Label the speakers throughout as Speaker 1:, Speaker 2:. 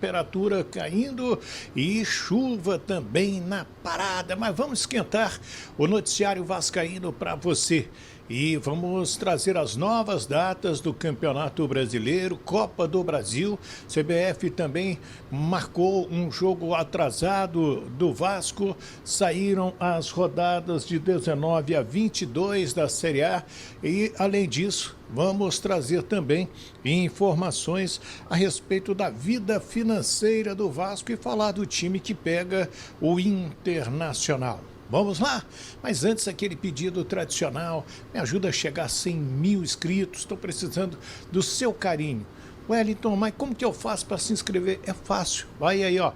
Speaker 1: Temperatura caindo e chuva também na parada, mas vamos esquentar o noticiário vascaíno para você. E vamos trazer as novas datas do Campeonato Brasileiro, Copa do Brasil. CBF também marcou um jogo atrasado do Vasco. Saíram as rodadas de 19 a 22 da Série A. E, além disso, vamos trazer também informações a respeito da vida financeira do Vasco e falar do time que pega o Internacional. Vamos lá? Mas antes, aquele pedido tradicional, me ajuda a chegar a 100 mil inscritos, estou precisando do seu carinho. Wellington, mas como que eu faço para se inscrever? É fácil, vai aí, ó,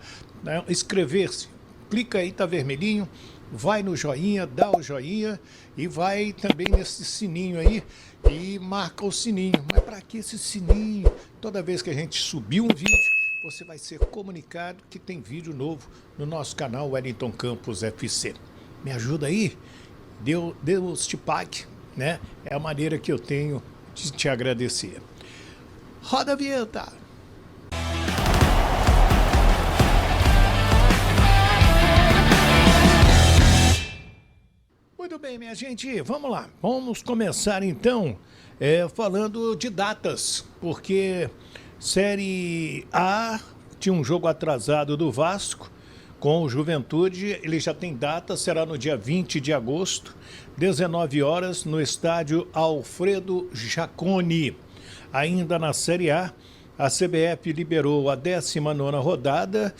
Speaker 1: inscrever-se, clica aí, tá vermelhinho, vai no joinha, dá o joinha e vai também nesse sininho aí e marca o sininho. Mas para que esse sininho? Toda vez que a gente subir um vídeo, você vai ser comunicado que tem vídeo novo no nosso canal Wellington Campos FC. Me ajuda aí? Deus te pague, né? É a maneira que eu tenho de te agradecer. Roda a vinheta! Muito bem, minha gente, vamos lá. Vamos começar então falando de datas, porque Série A tinha um jogo atrasado do Vasco com o Juventude, ele já tem data, será no dia 20 de agosto, 19 horas, no estádio Alfredo Jaconi. Ainda na Série A, a CBF liberou a 19ª rodada,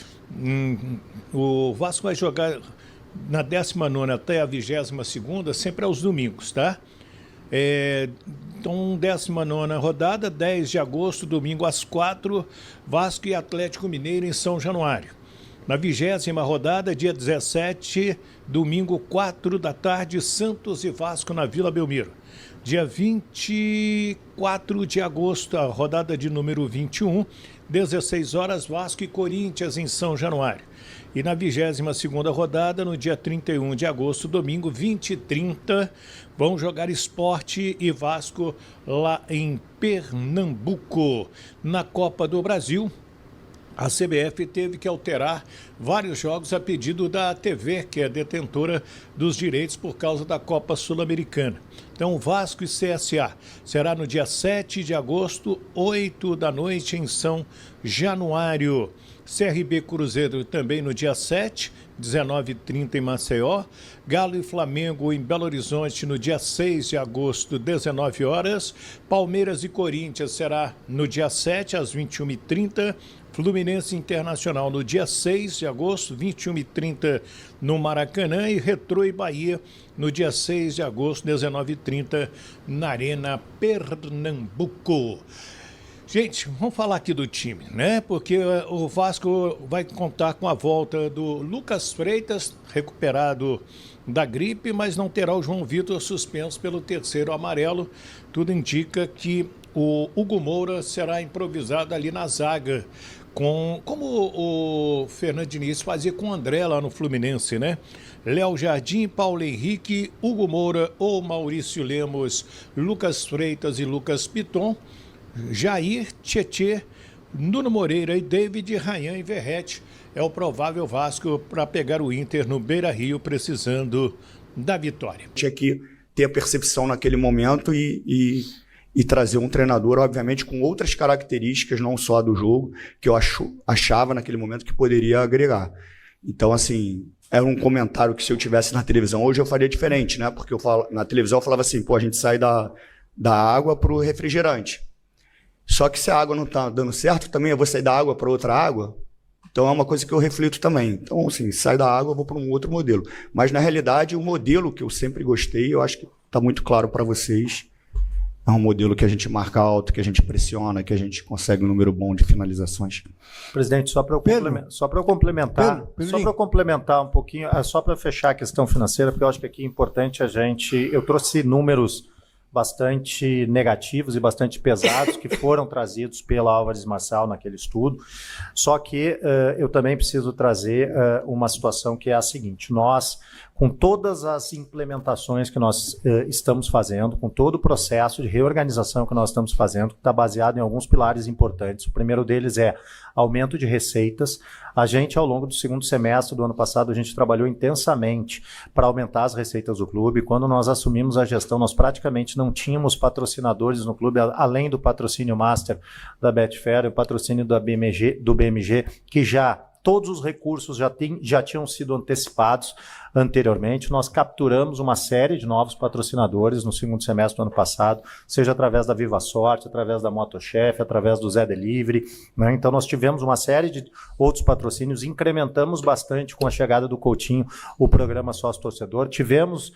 Speaker 1: o Vasco vai jogar na 19ª até a 22ª, sempre aos domingos, tá? Então, 19ª rodada, 10 de agosto, domingo às 4, Vasco e Atlético Mineiro em São Januário. Na 20ª rodada, dia 17, domingo, 4 da tarde, Santos e Vasco na Vila Belmiro. Dia 24 de agosto, a rodada de número 21, 16 horas, Vasco e Corinthians em São Januário. E na 22ª rodada, no dia 31 de agosto, domingo, 20h30, vão jogar Sport e Vasco lá em Pernambuco. Na Copa do Brasil, a CBF teve que alterar vários jogos a pedido da TV, que é detentora dos direitos por causa da Copa Sul-Americana. Então, Vasco e CSA será no dia 7 de agosto, 8 da noite em São Januário. CRB Cruzeiro também no dia 7, 19h30 em Maceió. Galo e Flamengo em Belo Horizonte no dia 6 de agosto, 19 horas. Palmeiras e Corinthians será no dia 7, às 21h30. Fluminense Internacional no dia 6 de agosto, 21h30 no Maracanã. E Retrô e Bahia no dia 6 de agosto, 19h30 na Arena Pernambuco. Gente, vamos falar aqui do time, né? Porque o Vasco vai contar com a volta do Lucas Freitas, recuperado da gripe, mas não terá o João Vitor suspenso pelo terceiro amarelo. Tudo indica que o Hugo Moura será improvisado ali na zaga, como o Fernando Diniz fazia com o André lá no Fluminense, né? Léo Jardim, Paulo Henrique, Hugo Moura ou Maurício Lemos, Lucas Freitas e Lucas Piton, Jair, Tietê, Nuno Moreira e David, Rayan e Verrete. É o provável Vasco para pegar o Inter no Beira-Rio, precisando da vitória.
Speaker 2: Tinha que ter a percepção naquele momento e trazer um treinador, obviamente, com outras características, não só do jogo, que eu achava naquele momento que poderia agregar. Então, assim, era um comentário que se eu tivesse na televisão hoje eu faria diferente, né? Porque na televisão eu falava assim, pô, a gente sai da água para o refrigerante. Só que se a água não está dando certo, também eu vou sair da água para outra água. Então é uma coisa que eu reflito também. Então, assim, sai da água, eu vou para um outro modelo. Mas, na realidade, o modelo que eu sempre gostei, eu acho que está muito claro para vocês. É um modelo que a gente marca alto, que a gente pressiona, que a gente consegue um número bom de finalizações.
Speaker 3: Presidente, só para eu complementar um pouquinho, só para fechar a questão financeira, porque eu acho que aqui é importante eu trouxe números bastante negativos e bastante pesados que foram trazidos pela Álvares Marçal naquele estudo, só que eu também preciso trazer uma situação que é a seguinte: nós, com todas as implementações que nós estamos fazendo, com todo o processo de reorganização que nós estamos fazendo, que está baseado em alguns pilares importantes. O primeiro deles é aumento de receitas. A gente, ao longo do segundo semestre do ano passado, a gente trabalhou intensamente para aumentar as receitas do clube. Quando nós assumimos a gestão, nós praticamente não tínhamos patrocinadores no clube, além do patrocínio master da Betfair, o patrocínio do BMG, que todos os recursos já tinham sido antecipados anteriormente. Nós capturamos uma série de novos patrocinadores no segundo semestre do ano passado, seja através da Viva Sorte, através da Motochef, através do Zé Delivery, né? Então nós tivemos uma série de outros patrocínios, incrementamos bastante com a chegada do Coutinho o programa Sócio Torcedor, tivemos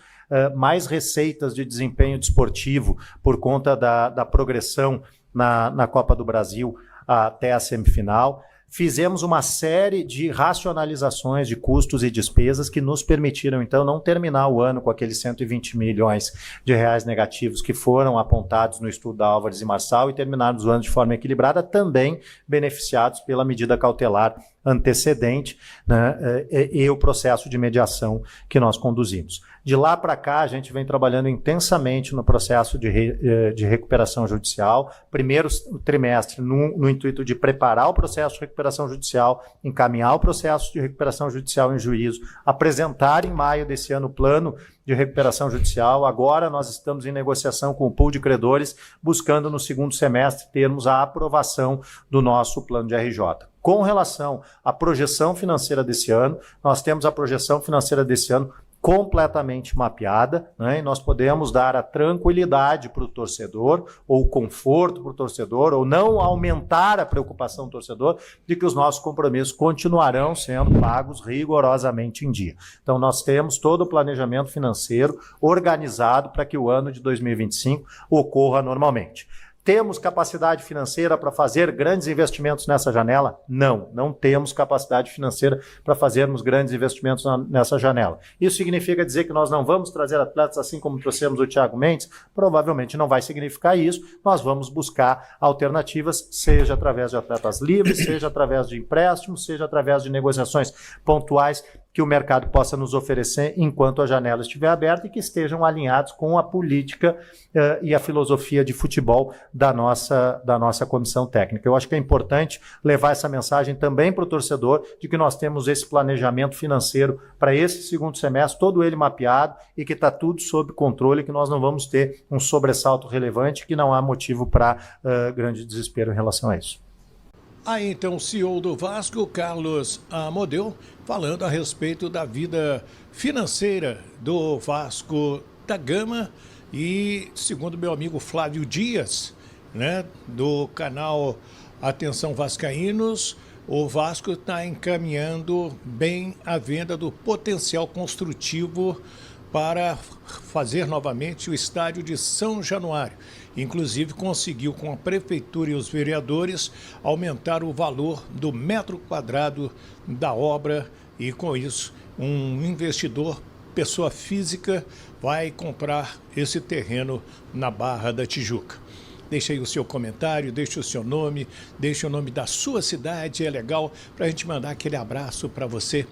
Speaker 3: mais receitas de desempenho desportivo por conta da progressão na Copa do Brasil até a semifinal. Fizemos uma série de racionalizações de custos e despesas que nos permitiram, então, não terminar o ano com aqueles 120 milhões de reais negativos que foram apontados no estudo da Álvares e Marçal e terminarmos o ano de forma equilibrada, também beneficiados pela medida cautelar antecedente, né, e o processo de mediação que nós conduzimos. De lá para cá, a gente vem trabalhando intensamente no processo de recuperação judicial. Primeiro trimestre, no intuito de preparar o processo de recuperação judicial, encaminhar o processo de recuperação judicial em juízo, apresentar em maio desse ano o plano de recuperação judicial. Agora nós estamos em negociação com o pool de credores, buscando no segundo semestre termos a aprovação do nosso plano de RJ. Com relação à projeção financeira desse ano, nós temos a projeção financeira desse ano completamente mapeada, né? E nós podemos dar a tranquilidade para o torcedor, ou o conforto para o torcedor, ou não aumentar a preocupação do torcedor de que os nossos compromissos continuarão sendo pagos rigorosamente em dia. Então nós temos todo o planejamento financeiro organizado para que o ano de 2025 ocorra normalmente. Temos capacidade financeira para fazer grandes investimentos nessa janela? Não temos capacidade financeira para fazermos grandes investimentos nessa janela. Isso significa dizer que nós não vamos trazer atletas assim como trouxemos o Thiago Mendes? Provavelmente não vai significar isso. Nós vamos buscar alternativas, seja através de atletas livres, seja através de empréstimos, seja através de negociações pontuais que o mercado possa nos oferecer enquanto a janela estiver aberta e que estejam alinhados com a política e a filosofia de futebol da nossa comissão técnica. Eu acho que é importante levar essa mensagem também para o torcedor de que nós temos esse planejamento financeiro para esse segundo semestre, todo ele mapeado e que está tudo sob controle, que nós não vamos ter um sobressalto relevante, que não há motivo para grande desespero em relação a isso.
Speaker 1: Aí então o CEO do Vasco, Carlos Amodeu, falando a respeito da vida financeira do Vasco da Gama e, segundo meu amigo Flávio Dias, né, do canal Atenção Vascaínos, o Vasco está encaminhando bem a venda do potencial construtivo para fazer novamente o estádio de São Januário. Inclusive conseguiu com a prefeitura e os vereadores aumentar o valor do metro quadrado da obra e com isso um investidor, pessoa física, vai comprar esse terreno na Barra da Tijuca. Deixe aí o seu comentário, deixe o seu nome, deixe o nome da sua cidade, é legal para a gente mandar aquele abraço para você.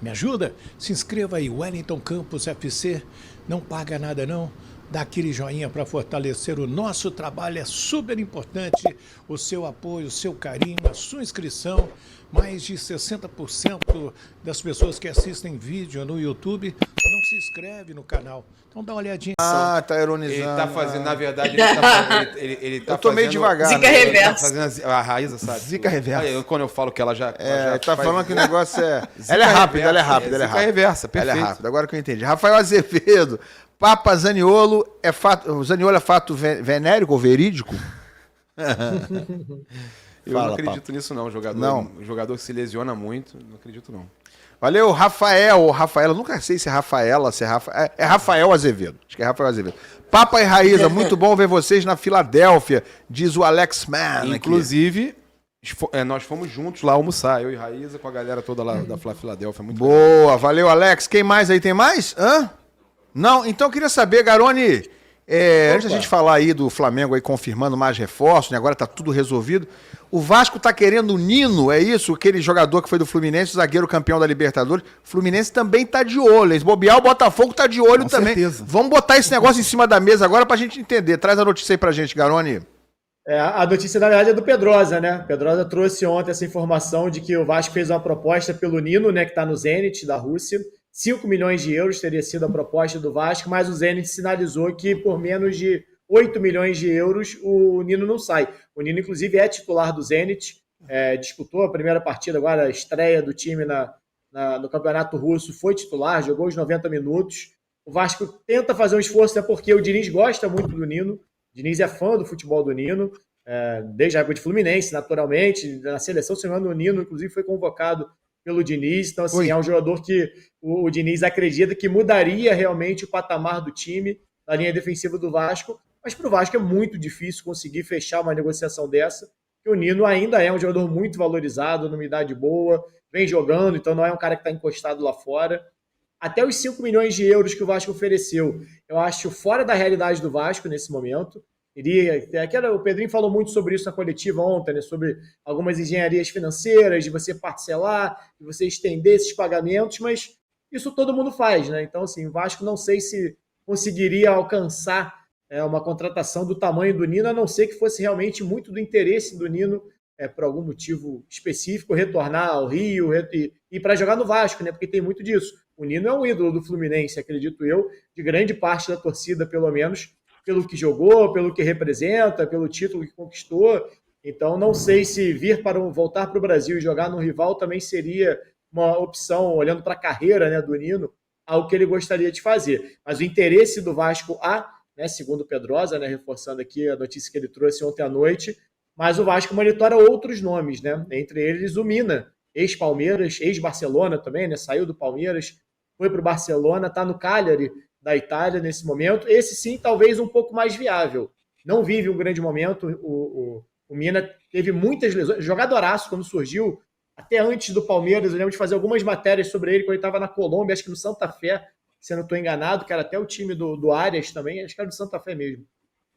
Speaker 1: Me ajuda? Se inscreva aí, Wellington Campos FC, não paga nada não. Dá aquele joinha para fortalecer o nosso trabalho, é super importante o seu apoio, o seu carinho, a sua inscrição. Mais de 60% das pessoas que assistem vídeo no YouTube não se inscreve no canal. Então dá uma olhadinha.
Speaker 4: Ah, tá ironizando.
Speaker 5: Ele tá fazendo, na verdade, ele tá
Speaker 4: eu tô meio devagar.
Speaker 6: Zica
Speaker 4: né?
Speaker 6: reversa.
Speaker 5: Tá fazendo a Raíza, sabe?
Speaker 4: Zica reversa.
Speaker 5: Aí, quando eu falo que ela já...
Speaker 4: Tá falando que o negócio é... Ela é rápida, ela é rápida.
Speaker 5: Zica reversa, perfeito.
Speaker 4: Ela é rápida, agora que eu entendi. Rafael Azevedo, Papa Zaniolo é fato... Zaniolo é fato venérico ou verídico?
Speaker 5: Eu
Speaker 4: Fala,
Speaker 5: não acredito
Speaker 4: Papa.
Speaker 5: nisso não, jogador.
Speaker 4: Não.
Speaker 5: O jogador se lesiona muito, não acredito não.
Speaker 4: Valeu, Rafael ou Rafaela, nunca sei se é Rafaela, se é Rafael. É Rafael Azevedo, acho que é Rafael Azevedo. Papa e Raíza, muito bom ver vocês na Filadélfia, diz o Alex Mann.
Speaker 5: Inclusive, nós fomos juntos lá almoçar, eu e Raíza, com a galera toda lá da Filadélfia. Muito
Speaker 4: Boa, valeu, Alex. Quem mais aí? Tem mais? Hã? Não? Então eu queria saber, Garoni, Antes da gente falar aí do Flamengo aí confirmando mais reforços, né? Agora tá tudo resolvido. O Vasco tá querendo o Nino, é isso? Aquele jogador que foi do Fluminense, zagueiro campeão da Libertadores. O Fluminense também tá de olho. Se bobear, o Botafogo tá de olho também.
Speaker 6: Certeza.
Speaker 4: Vamos botar esse negócio em cima da mesa agora pra gente entender. Traz a notícia aí pra gente, Garoni.
Speaker 7: A notícia, na verdade, é do Pedrosa, né? Pedrosa trouxe ontem essa informação de que o Vasco fez uma proposta pelo Nino, né, que está no Zenit, da Rússia. 5 milhões de euros teria sido a proposta do Vasco, mas o Zenit sinalizou que por menos de 8 milhões de euros o Nino não sai. O Nino, inclusive, é titular do Zenit, disputou a primeira partida agora, a estreia do time no Campeonato Russo, foi titular, jogou os 90 minutos. O Vasco tenta fazer um esforço, até porque o Diniz gosta muito do Nino. O Diniz é fã do futebol do Nino, desde a época de Fluminense, naturalmente. Na seleção, se não me engano, o Nino, inclusive, foi convocado pelo Diniz. Então, assim, é um jogador que o Diniz acredita que mudaria realmente o patamar do time, da linha defensiva do Vasco. Mas para o Vasco é muito difícil conseguir fechar uma negociação dessa, porque o Nino ainda é um jogador muito valorizado, numa idade boa, vem jogando, então não é um cara que está encostado lá fora. Até os 5 milhões de euros que o Vasco ofereceu, eu acho fora da realidade do Vasco nesse momento. O Pedrinho falou muito sobre isso na coletiva ontem, né, sobre algumas engenharias financeiras, de você parcelar, de você estender esses pagamentos, mas isso todo mundo faz, né? Então, assim, o Vasco não sei se conseguiria alcançar uma contratação do tamanho do Nino, a não ser que fosse realmente muito do interesse do Nino, por algum motivo específico, retornar ao Rio e para jogar no Vasco, né? Porque tem muito disso. O Nino é um ídolo do Fluminense, acredito eu, de grande parte da torcida, pelo menos, pelo que jogou, pelo que representa, pelo título que conquistou. Então, não sei se voltar para o Brasil e jogar no rival também seria uma opção, olhando para a carreira, né, do Nino, algo que ele gostaria de fazer. Mas o interesse do Vasco né, segundo o Pedrosa, né, reforçando aqui a notícia que ele trouxe ontem à noite, mas o Vasco monitora outros nomes, né, entre eles o Mina, ex-Palmeiras, ex-Barcelona também, né, saiu do Palmeiras, foi para o Barcelona, está no Cagliari da Itália nesse momento. Esse sim, talvez um pouco mais viável. Não vive um grande momento. O Mina teve muitas lesões. Jogadoraço quando surgiu, até antes do Palmeiras. Eu lembro de fazer algumas matérias sobre ele quando ele estava na Colômbia, acho que no Santa Fé, se eu não estou enganado, que era até o time do Arias também, acho que era do Santa Fé mesmo.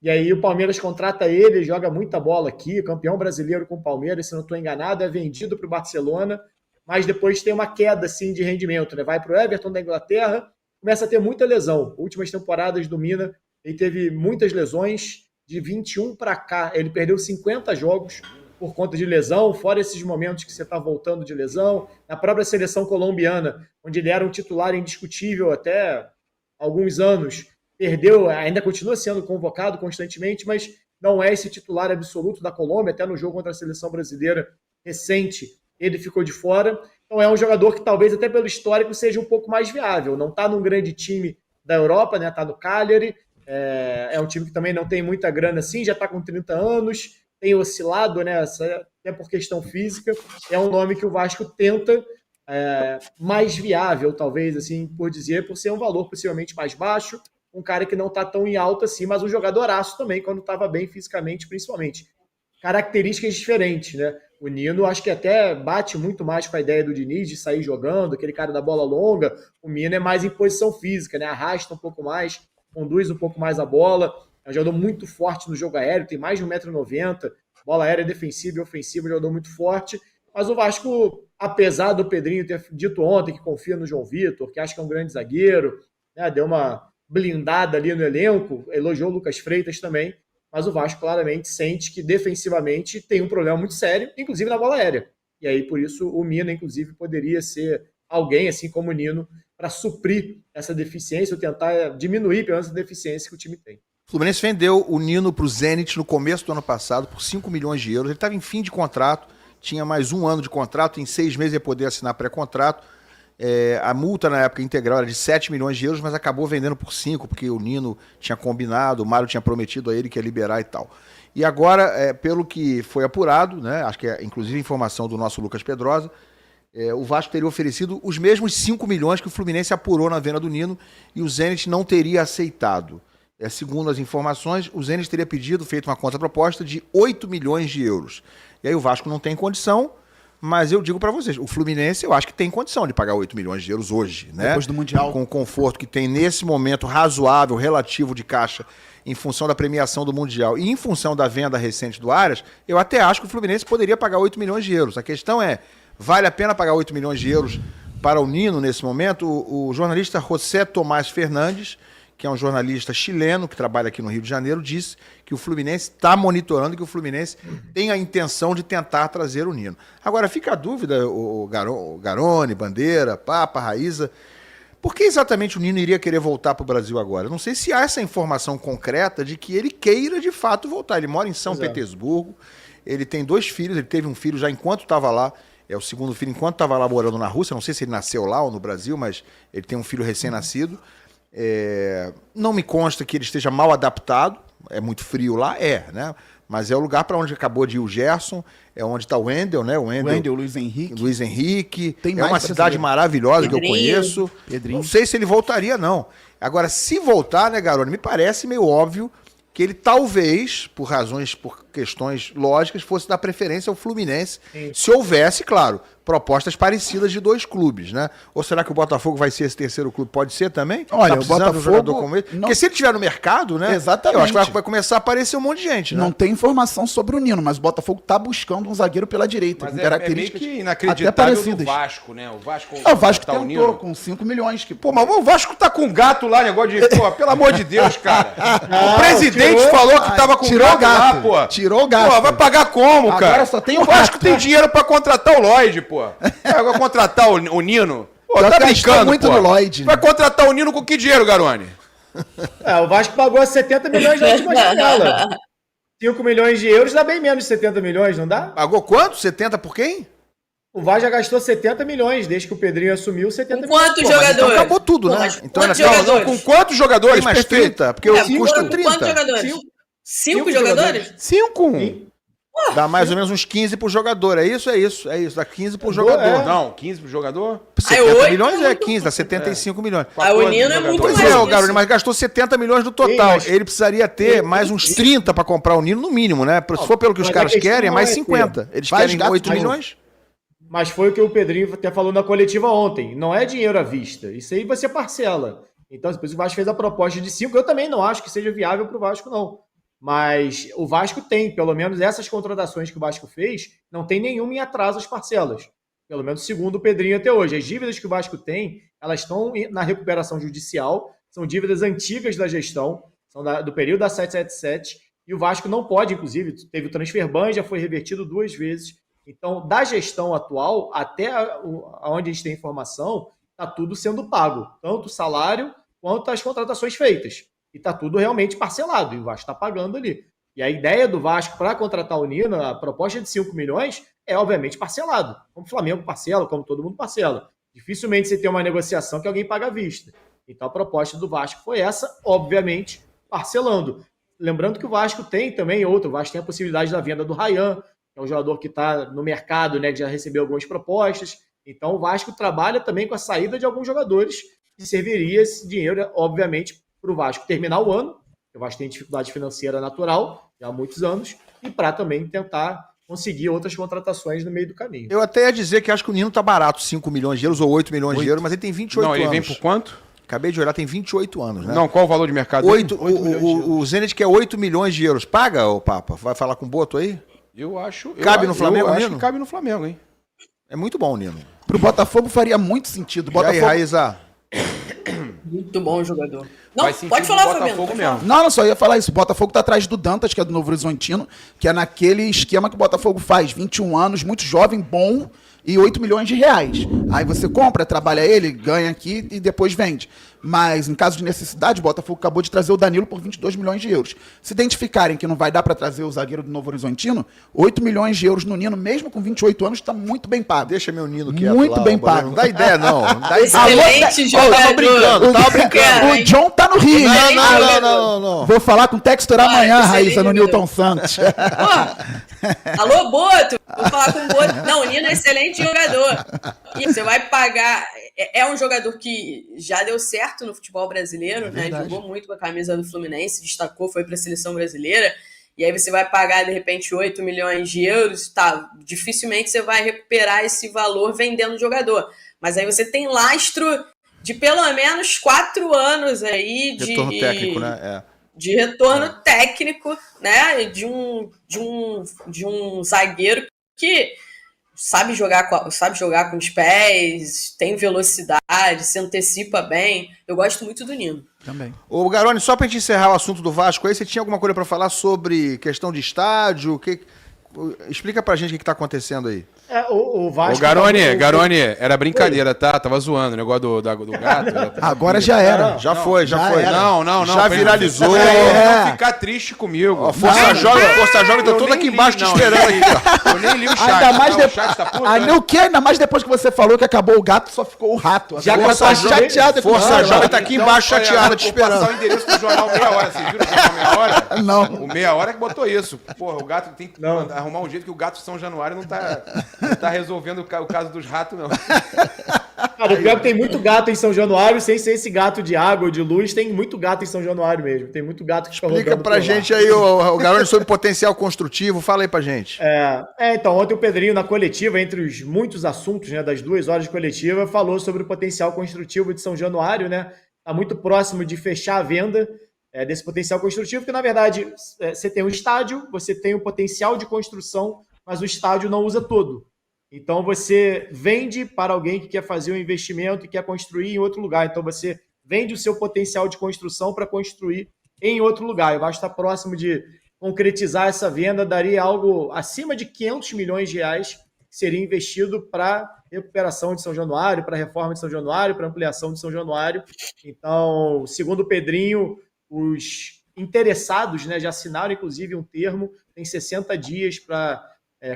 Speaker 7: E aí o Palmeiras contrata ele, joga muita bola aqui, campeão brasileiro com o Palmeiras, se eu não estou enganado, é vendido para o Barcelona, mas depois tem uma queda assim, de rendimento, né? Vai para o Everton da Inglaterra, começa a ter muita lesão. Últimas temporadas do Mina, ele teve muitas lesões, de 21 para cá, ele perdeu 50 jogos por conta de lesão, fora esses momentos que você está voltando de lesão, na própria seleção colombiana, onde ele era um titular indiscutível até alguns anos, perdeu, ainda continua sendo convocado constantemente, mas não é esse titular absoluto da Colômbia, até no jogo contra a seleção brasileira recente, ele ficou de fora. Então é um jogador que talvez até pelo histórico seja um pouco mais viável, não está num grande time da Europa, né? Está no Cagliari, é um time que também não tem muita grana assim, já está com 30 anos, tem oscilado, né, até por questão física, é um nome que o Vasco tenta mais viável, talvez, assim, por dizer, por ser um valor possivelmente mais baixo, um cara que não está tão em alta assim, mas um jogadoraço também, quando estava bem fisicamente, principalmente. Características diferentes, né? O Nino acho que até bate muito mais com a ideia do Diniz de sair jogando, aquele cara da bola longa. O Nino é mais em posição física, né? Arrasta um pouco mais, conduz um pouco mais a bola. É um jogador muito forte no jogo aéreo, tem mais de 1,90 m, bola aérea defensiva e ofensiva, um jogador muito forte. Mas o Vasco, apesar do Pedrinho ter dito ontem que confia no João Vitor, que acha que é um grande zagueiro, né? Deu uma blindada ali no elenco, elogiou o Lucas Freitas também, mas o Vasco claramente sente que defensivamente tem um problema muito sério, inclusive na bola aérea. E aí, por isso, o Mina, inclusive, poderia ser alguém, assim como o Nino, para suprir essa deficiência ou tentar diminuir, pelo menos, a deficiência que o time tem.
Speaker 4: O Fluminense vendeu o Nino para o Zenit no começo do ano passado por 5 milhões de euros. Ele estava em fim de contrato, tinha mais 1 ano de contrato, em 6 meses ia poder assinar pré-contrato. A multa na época integral era de 7 milhões de euros, mas acabou vendendo por 5, porque o Nino tinha combinado, o Mário tinha prometido a ele que ia liberar e tal. E agora, pelo que foi apurado, né, acho que é inclusive informação do nosso Lucas Pedrosa, o Vasco teria oferecido os mesmos 5 milhões que o Fluminense apurou na venda do Nino e o Zenit não teria aceitado. Segundo as informações, o Zenit teria feito uma contraproposta de 8 milhões de euros. E aí o Vasco não tem condição, Mas eu digo para vocês, o Fluminense eu acho que tem condição de pagar 8 milhões de euros hoje, né?
Speaker 6: Depois do Mundial.
Speaker 4: Com o conforto que tem nesse momento razoável, relativo de caixa, em função da premiação do Mundial e em função da venda recente do Arias, eu até acho que o Fluminense poderia pagar 8 milhões de euros. A questão é, vale a pena pagar 8 milhões de euros para o Nino nesse momento? O jornalista José Tomás Fernandes, que é um jornalista chileno que trabalha aqui no Rio de Janeiro, disse que o Fluminense está monitorando, que o Fluminense tem a intenção de tentar trazer o Nino. Agora, fica a dúvida, o Garone, Bandeira, Papa, Raíza, por que exatamente o Nino iria querer voltar para o Brasil agora? Eu não sei se há essa informação concreta de que ele queira de fato voltar. Ele mora em São Petersburgo, ele tem 2 filhos, ele teve um filho já enquanto estava lá, é o segundo filho enquanto estava lá morando na Rússia, não sei se ele nasceu lá ou no Brasil, mas ele tem um filho recém-nascido. Não me consta que ele esteja mal adaptado, é muito frio lá, né? Mas é o lugar para onde acabou de ir o Gerson, é onde está o Wendel, né? O Wendel,
Speaker 6: Luiz Henrique.
Speaker 4: Luiz Henrique.
Speaker 6: Tem
Speaker 4: é
Speaker 6: mais
Speaker 4: uma cidade maravilhosa que eu conheço.
Speaker 6: Pedrinho.
Speaker 4: Não sei se ele voltaria, não. Agora, se voltar, né, Garone, me parece meio óbvio que ele talvez, por questões lógicas, fosse dar preferência ao Fluminense, se houvesse, claro, propostas parecidas de 2 clubes, né? Ou será que o Botafogo vai ser esse terceiro clube? Pode ser também?
Speaker 6: Olha,
Speaker 4: tá
Speaker 6: o Botafogo...
Speaker 4: de um jogador como ele? Porque se ele estiver no mercado, né?
Speaker 6: Exatamente.
Speaker 4: Eu acho que vai começar a aparecer um monte de gente, né?
Speaker 6: Não tem informação sobre o Nino, mas o Botafogo tá buscando um zagueiro pela direita,
Speaker 5: Mas
Speaker 6: com
Speaker 5: é meio
Speaker 6: características
Speaker 5: que
Speaker 6: até
Speaker 5: inacreditável
Speaker 6: parecidas.
Speaker 5: do Vasco, né? O Vasco
Speaker 6: Tentou
Speaker 5: o Nino.
Speaker 6: com 5 milhões. Que,
Speaker 5: Pô, mas o Vasco tá com gato lá, negócio de... Pô, pelo amor de Deus, cara. O presidente falou que tava com
Speaker 6: tirou o
Speaker 5: gato lá,
Speaker 6: gato.
Speaker 5: pô.
Speaker 6: Tirou o gato.
Speaker 5: Pô, vai pagar como,
Speaker 6: Agora
Speaker 5: cara?
Speaker 6: só tem
Speaker 5: o
Speaker 6: o
Speaker 5: Vasco
Speaker 6: gato.
Speaker 5: tem dinheiro pra contratar o Lloyd, pô. Vai contratar o Nino. Pô,
Speaker 6: Já
Speaker 5: tá
Speaker 6: gastou
Speaker 5: brincando,
Speaker 6: muito
Speaker 5: pô.
Speaker 6: no Lloyd.
Speaker 5: Vai contratar o Nino com que dinheiro, Garone?
Speaker 7: O Vasco pagou 70 milhões na última janela. 5 milhões de euros dá bem menos de 70 milhões, não dá?
Speaker 4: Pagou quanto? 70 por quem?
Speaker 7: O Vasco já gastou 70 milhões desde que o Pedrinho assumiu 70
Speaker 8: Com quantos
Speaker 7: milhões.
Speaker 8: jogadores?
Speaker 4: Então acabou tudo,
Speaker 8: Pô,
Speaker 4: né?
Speaker 8: mas
Speaker 4: Então
Speaker 8: quantos
Speaker 4: era assim,
Speaker 8: jogadores?
Speaker 5: Com quantos jogadores?
Speaker 4: Tem mais 30, porque
Speaker 8: É,
Speaker 4: custa
Speaker 8: com
Speaker 4: 30.
Speaker 8: quantos jogadores? 5 jogadores?
Speaker 5: 5.
Speaker 4: Dá mais ou menos uns 15 por jogador, é isso? Dá 15 por jogador.
Speaker 5: Não, 15 pro jogador?
Speaker 4: 70
Speaker 8: 8
Speaker 4: milhões
Speaker 8: é
Speaker 4: é
Speaker 8: muito
Speaker 4: 15, dá 75 milhões.
Speaker 8: A o Nino é muito
Speaker 4: Pois
Speaker 8: mais.
Speaker 4: é, o
Speaker 8: que
Speaker 4: Garone,
Speaker 8: isso.
Speaker 4: mas gastou 70 milhões no total.
Speaker 7: Sim, mas-
Speaker 4: Ele precisaria ter mais uns 30 para comprar o Nino no mínimo, né? Se for pelo que os
Speaker 7: mas a
Speaker 4: caras
Speaker 7: questão
Speaker 4: querem, é
Speaker 7: não
Speaker 4: mais
Speaker 7: é
Speaker 4: 50. Eles
Speaker 6: Faz
Speaker 4: querem
Speaker 6: gato
Speaker 4: 8
Speaker 6: de novo.
Speaker 4: milhões?
Speaker 7: Mas foi o que o Pedrinho até falou na coletiva ontem. Não é dinheiro à vista. Isso aí você parcela. Então, depois o Vasco fez a proposta de 5. Eu também não acho que seja viável para o Vasco, não. Mas o Vasco tem, pelo menos essas contratações que o Vasco fez, não tem nenhuma em atraso as parcelas. Pelo menos segundo o Pedrinho até hoje. As dívidas que o Vasco tem, elas estão na recuperação judicial, são dívidas antigas da gestão, são do período da 777, e o Vasco não pode, inclusive, teve o transfer ban, já foi revertido 2 vezes. Então, da gestão atual, até onde a gente tem informação, está tudo sendo pago, tanto o salário quanto as contratações feitas. E está tudo realmente parcelado, e o Vasco está pagando ali. E a ideia do Vasco para contratar o Nino, a proposta de 5 milhões, é obviamente parcelado. Como o Flamengo parcela, como todo mundo parcela. Dificilmente você tem uma negociação que alguém paga à vista. Então a proposta do Vasco foi essa, obviamente, parcelando. Lembrando que o Vasco tem também outro, o Vasco tem a possibilidade da venda do Ryan, que é um jogador que está no mercado, né, que já recebeu algumas propostas. Então o Vasco trabalha também com a saída de alguns jogadores e serviria esse dinheiro, obviamente, para o Vasco terminar o ano. O Vasco tem dificuldade financeira natural já há muitos anos, e para também tentar conseguir outras contratações no meio do caminho.
Speaker 4: Eu até ia dizer que acho que o Nino tá barato, 5 milhões de euros ou 8 milhões de euros, mas ele tem 28
Speaker 5: Não, ele
Speaker 4: anos.
Speaker 5: vem por quanto?
Speaker 4: Acabei de olhar, tem 28 anos, né?
Speaker 5: Não, qual o valor de mercado?
Speaker 4: 8, o Zenit quer 8 milhões de euros. Paga, ô Papa? Vai falar com o Boto aí?
Speaker 5: Eu acho...
Speaker 4: Cabe no Flamengo,
Speaker 5: Eu acho
Speaker 4: Nino?
Speaker 5: que cabe no Flamengo, hein?
Speaker 4: É muito bom o Nino.
Speaker 6: Pro Botafogo faria muito sentido.
Speaker 4: E aí,
Speaker 6: Botafogo...
Speaker 4: Raíza?
Speaker 8: Muito bom jogador. Não,
Speaker 5: Vai sentido
Speaker 8: pode falar,
Speaker 5: do
Speaker 8: Fabiano.
Speaker 5: Botafogo
Speaker 8: pode
Speaker 5: mesmo.
Speaker 8: falar.
Speaker 6: Não, só ia falar isso. O Botafogo tá atrás do Dantas, que é do Novo Horizontino, que é naquele esquema que o Botafogo faz. 21 anos, muito jovem, bom, e 8 milhões de reais. Aí você compra, trabalha ele, ganha aqui e depois vende. Mas, em caso de necessidade, o Botafogo acabou de trazer o Danilo por 22 milhões de euros. Se identificarem que não vai dar para trazer o zagueiro do Novo Horizontino, 8 milhões de euros no Nino, mesmo com 28 anos, está muito bem pago.
Speaker 4: Deixa meu Nino quieto
Speaker 6: Muito
Speaker 4: lá,
Speaker 6: bem
Speaker 4: o Boleiro.
Speaker 6: pago.
Speaker 4: Não dá ideia, não. Não dá ideia.
Speaker 8: Excelente jogador.
Speaker 4: Tava brincando.
Speaker 6: O John tá no Rio,
Speaker 4: Não,
Speaker 6: hein?
Speaker 4: não, não, não, não.
Speaker 6: Vou falar com o Textor amanhã,
Speaker 8: excelente
Speaker 6: Raíza, no
Speaker 8: jogador.
Speaker 6: Newton Santos.
Speaker 8: Pô, alô, Boto? Vou falar com o Boto. Não, o Nino é excelente jogador. E você vai pagar... É um jogador que já deu certo no futebol brasileiro, né? Jogou muito com a camisa do Fluminense, destacou, foi para a seleção brasileira. e aí você vai pagar, de repente, 8 milhões de euros, tá, dificilmente você vai recuperar esse valor vendendo o jogador. Mas aí você tem lastro de pelo menos 4 anos aí de
Speaker 4: Retorno técnico, né?
Speaker 8: de retorno técnico, né? De um zagueiro que sabe jogar com os pés, tem velocidade, se antecipa bem. Eu gosto muito do Nino.
Speaker 6: Também.
Speaker 4: Ô, Garoni, só pra gente encerrar o assunto do Vasco aí, você tinha alguma coisa pra falar sobre questão de estádio? Explica pra gente o que tá acontecendo aí.
Speaker 7: O Vasco...
Speaker 5: Ô, Garoni, era brincadeira, tá? Tava zoando o negócio do gato.
Speaker 6: Agora já era.
Speaker 4: Já foi.
Speaker 6: era.
Speaker 5: Não.
Speaker 4: Já viralizou.
Speaker 5: Não ficar triste comigo.
Speaker 4: Ó, Força Jovem tá todo aqui embaixo te esperando aí, ó.
Speaker 5: Eu nem li o chat.
Speaker 6: Ainda mais
Speaker 5: O chat tá puto, né?
Speaker 6: o quê? Ainda mais depois que você falou que acabou o gato, só ficou o rato.
Speaker 7: Já
Speaker 6: Agora
Speaker 7: Força
Speaker 6: tá
Speaker 7: Jovem-
Speaker 6: chateado com
Speaker 4: Força
Speaker 6: isso.
Speaker 4: Jovem tá aqui embaixo chateada te
Speaker 5: Vou passar
Speaker 4: esperando.
Speaker 5: o endereço pro jornal Meia Hora. Vocês viram o jornal Meia Hora?
Speaker 6: Não.
Speaker 5: O Meia Hora que botou isso. Porra, o gato tem que arrumar um jeito que o gato São Januário não tá resolvendo o caso dos ratos, não.
Speaker 7: Cara, o pior é que tem muito gato em São Januário, sem ser esse gato de água ou de luz, tem muito gato em São Januário mesmo. Tem muito gato que fica
Speaker 4: Explica
Speaker 7: rodando
Speaker 4: pra
Speaker 7: por lá.
Speaker 4: gente aí, o Garoni, sobre potencial construtivo. Fala aí pra gente.
Speaker 7: Então, ontem o Pedrinho, na coletiva, entre os muitos assuntos, né, das 2 horas de coletiva, falou sobre o potencial construtivo de São Januário, né? Está muito próximo de fechar a venda desse potencial construtivo, porque, na verdade, você tem um estádio, você tem o potencial de construção, mas o estádio não usa todo. Então, você vende para alguém que quer fazer um investimento e quer construir em outro lugar. Então, você vende o seu potencial de construção para construir em outro lugar. Eu acho que está próximo de concretizar essa venda, daria algo acima de 500 milhões de reais que seria investido para recuperação de São Januário, para reforma de São Januário, para ampliação de São Januário. Então, segundo o Pedrinho, os interessados, né, já assinaram, inclusive, um termo, tem 60 dias para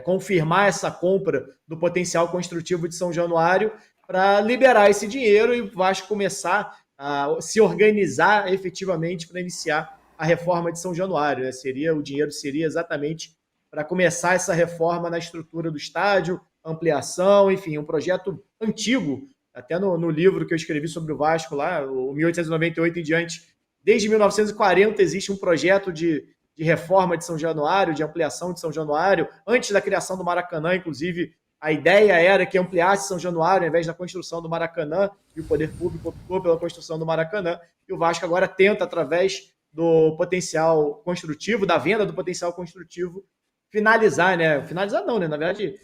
Speaker 7: confirmar essa compra do potencial construtivo de São Januário para liberar esse dinheiro e o Vasco começar a se organizar efetivamente para iniciar a reforma de São Januário. Né? O dinheiro seria exatamente para começar essa reforma na estrutura do estádio, ampliação, enfim, um projeto antigo, até no livro que eu escrevi sobre o Vasco lá, o 1898 em diante, desde 1940 existe um projeto de reforma de São Januário, de ampliação de São Januário. Antes da criação do Maracanã, inclusive, a ideia era que ampliasse São Januário ao invés da construção do Maracanã, e o poder público optou pela construção do Maracanã, e o Vasco agora tenta, através do potencial construtivo, da venda do potencial construtivo, finalizar, né? Finalizar não, né? Na verdade,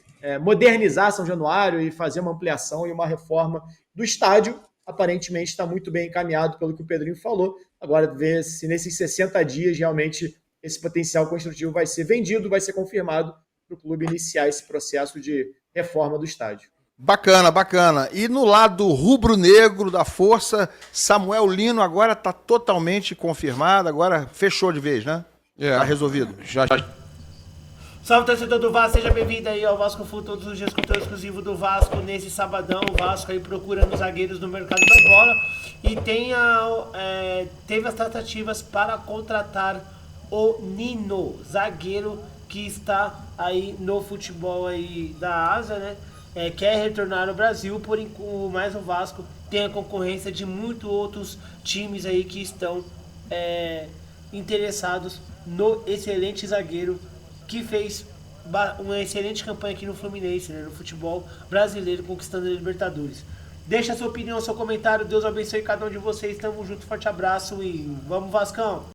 Speaker 7: modernizar São Januário e fazer uma ampliação e uma reforma do estádio. Aparentemente está muito bem encaminhado pelo que o Pedrinho falou. Agora, ver se nesses 60 dias realmente esse potencial construtivo vai ser vendido, vai ser confirmado para o clube iniciar esse processo de reforma do estádio.
Speaker 4: Bacana. E no lado rubro-negro da Força, Samuel Lino agora está totalmente confirmado, agora fechou de vez, né? Tá resolvido.
Speaker 5: Já.
Speaker 9: Salve, torcedor do Vasco, seja bem-vindo aí ao Vasco Full, todos os dias conteúdo exclusivo do Vasco. Nesse sabadão, o Vasco aí procurando zagueiros no mercado da bola e teve as tratativas para contratar o Nino, zagueiro que está aí no futebol aí da Ásia, né? Quer retornar ao Brasil, porém mais o Vasco tem a concorrência de muitos outros times aí que estão interessados no excelente zagueiro que fez uma excelente campanha aqui no Fluminense, né? No futebol brasileiro, conquistando a Libertadores. Deixa a sua opinião, seu comentário, Deus abençoe cada um de vocês, tamo junto, forte abraço e vamos Vascão!